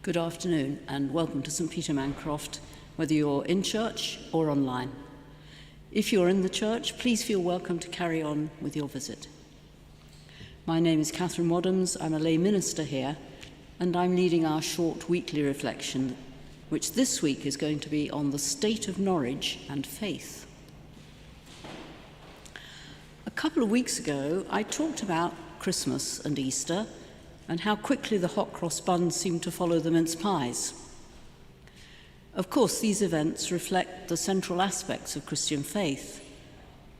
Good afternoon and welcome to St Peter Mancroft, whether you're in church or online. If you're in the church, please feel welcome to carry on with your visit. My name is Catherine Waddams, I'm a lay minister here, and I'm leading our short weekly reflection, which this week is going to be on the state of Norwich and faith. A couple of weeks ago, I talked about Christmas and Easter, and how quickly the hot cross buns seem to follow the mince pies. Of course, these events reflect the central aspects of Christian faith: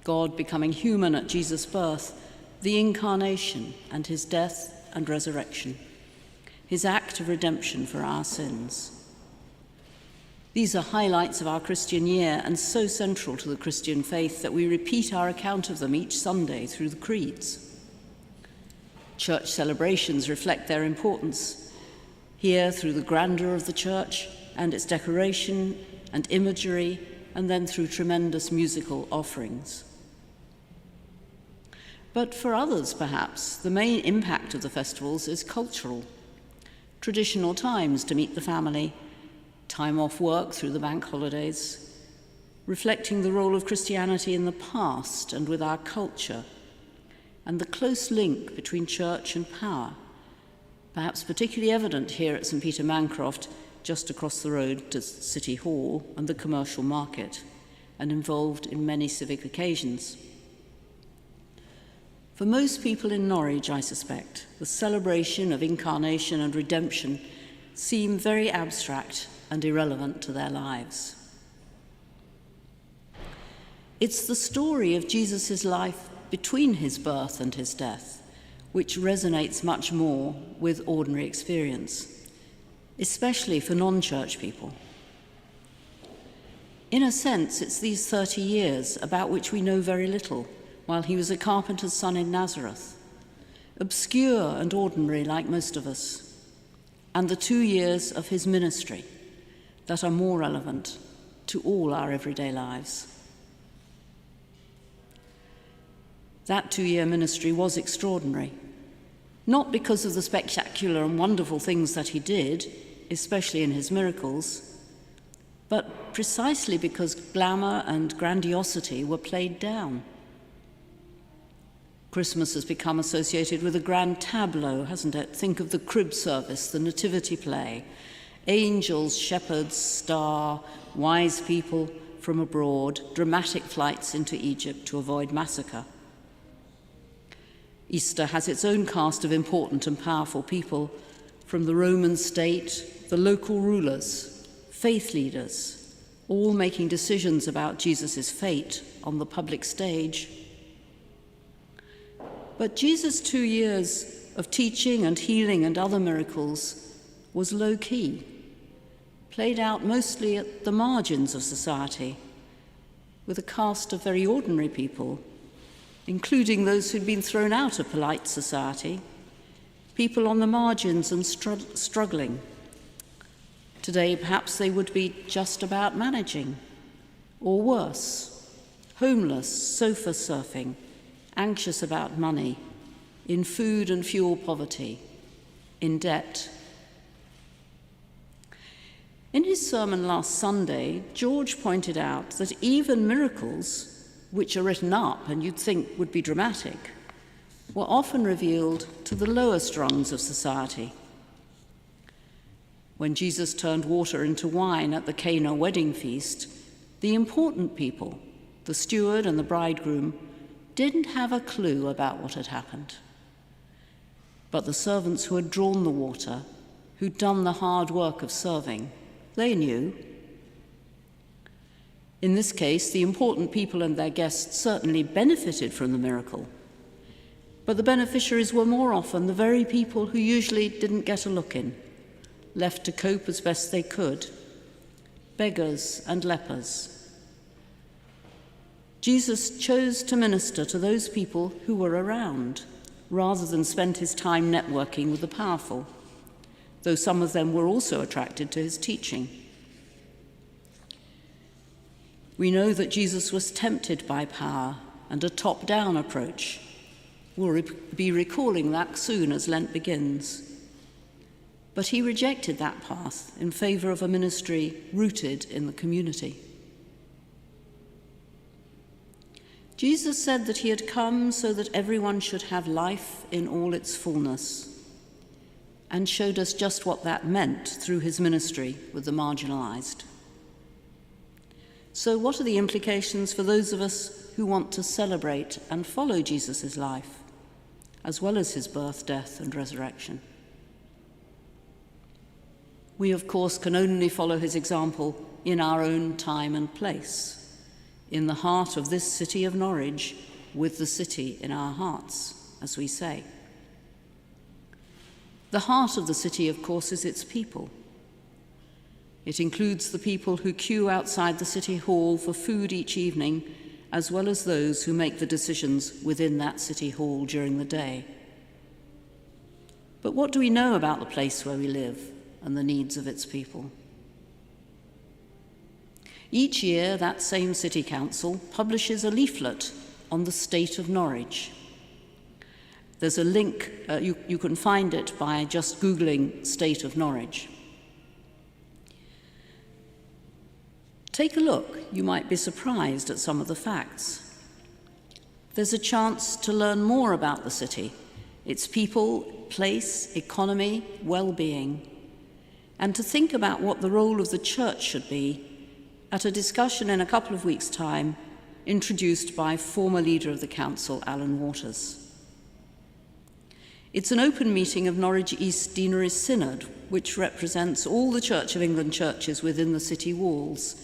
God becoming human at Jesus' birth, the incarnation and his death and resurrection, his act of redemption for our sins. These are highlights of our Christian year and so central to the Christian faith that we repeat our account of them each Sunday through the creeds. Church celebrations reflect their importance, here through the grandeur of the church and its decoration and imagery, and then through tremendous musical offerings. But for others, perhaps, the main impact of the festivals is cultural. Traditional times to meet the family, time off work through the bank holidays, reflecting the role of Christianity in the past and with our culture, and the close link between church and power, perhaps particularly evident here at St Peter Mancroft, just across the road to City Hall and the commercial market, and involved in many civic occasions. For most people in Norwich, I suspect, the celebration of incarnation and redemption seem very abstract and irrelevant to their lives. It's the story of Jesus' life between his birth and his death, which resonates much more with ordinary experience, especially for non-church people. In a sense, it's these 30 years about which we know very little, while he was a carpenter's son in Nazareth, obscure and ordinary like most of us, and the 2 years of his ministry that are more relevant to all our everyday lives. That 2-year ministry was extraordinary, not because of the spectacular and wonderful things that he did, especially in his miracles, but precisely because glamour and grandiosity were played down. Christmas has become associated with a grand tableau, hasn't it? Think of the crib service, the nativity play, angels, shepherds, star, wise people from abroad, dramatic flights into Egypt to avoid massacre. Easter has its own cast of important and powerful people, from the Roman state, the local rulers, faith leaders, all making decisions about Jesus' fate on the public stage. But Jesus' 2 years of teaching and healing and other miracles was low-key, played out mostly at the margins of society, with a cast of very ordinary people, including those who'd been thrown out of polite society, people on the margins and struggling. Today, perhaps they would be just about managing, or worse, homeless, sofa surfing, anxious about money, in food and fuel poverty, in debt. In his sermon last Sunday, George pointed out that even miracles, which are written up and you'd think would be dramatic, were often revealed to the lowest rungs of society. When Jesus turned water into wine at the Cana wedding feast, the important people, the steward and the bridegroom, didn't have a clue about what had happened. But the servants who had drawn the water, who'd done the hard work of serving, they knew. In this case, the important people and their guests certainly benefited from the miracle, but the beneficiaries were more often the very people who usually didn't get a look in, left to cope as best they could, beggars and lepers. Jesus chose to minister to those people who were around, rather than spend his time networking with the powerful, though some of them were also attracted to his teaching. We know that Jesus was tempted by power and a top-down approach. We'll be recalling that soon as Lent begins. But he rejected that path in favour of a ministry rooted in the community. Jesus said that he had come so that everyone should have life in all its fullness, and showed us just what that meant through his ministry with the marginalised. So what are the implications for those of us who want to celebrate and follow Jesus' life, as well as his birth, death, and resurrection? We, of course, can only follow his example in our own time and place, in the heart of this city of Norwich, with the city in our hearts, as we say. The heart of the city, of course, is its people. It includes the people who queue outside the city hall for food each evening, as well as those who make the decisions within that city hall during the day. But what do we know about the place where we live and the needs of its people? Each year, that same city council publishes a leaflet on the State of Norwich. There's a link, you can find it by just Googling State of Norwich. Take a look, you might be surprised at some of the facts. There's a chance to learn more about the city, its people, place, economy, well-being, and to think about what the role of the church should be at a discussion in a couple of weeks' time, introduced by former leader of the council, Alan Waters. It's an open meeting of Norwich East Deanery Synod, which represents all the Church of England churches within the city walls,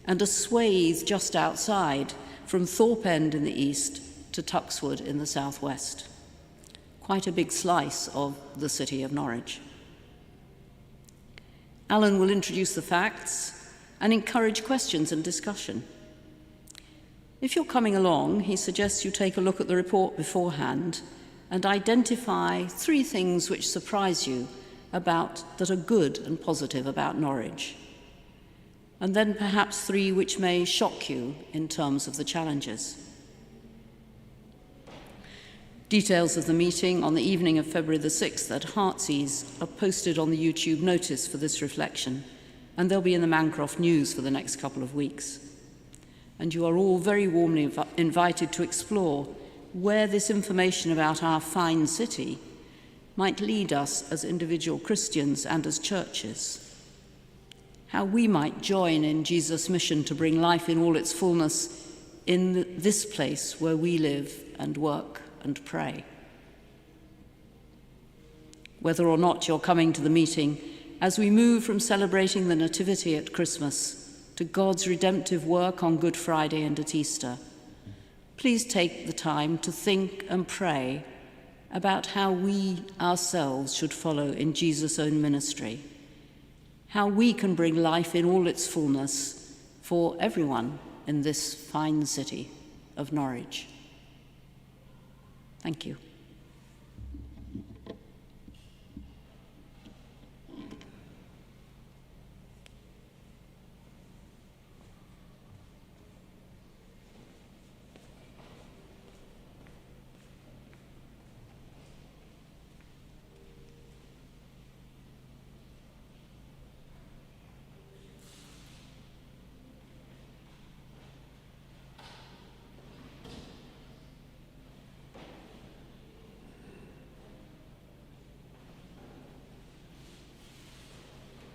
and a swathe just outside, from Thorpe End in the east to Tuxwood in the southwest. Quite a big slice of the city of Norwich. Alan will introduce the facts and encourage questions and discussion. If you're coming along, he suggests you take a look at the report beforehand and identify 3 things which surprise you that are good and positive about Norwich, and then perhaps 3 which may shock you in terms of the challenges. Details of the meeting on the evening of February the 6th at Heartsease are posted on the YouTube notice for this reflection, and they'll be in the Mancroft News for the next couple of weeks. And you are all very warmly invited to explore where this information about our fine city might lead us as individual Christians and as churches. How we might join in Jesus' mission to bring life in all its fullness in this place where we live and work and pray. Whether or not you're coming to the meeting, as we move from celebrating the Nativity at Christmas to God's redemptive work on Good Friday and at Easter, please take the time to think and pray about how we ourselves should follow in Jesus' own ministry, how we can bring life in all its fullness for everyone in this fine city of Norwich. Thank you.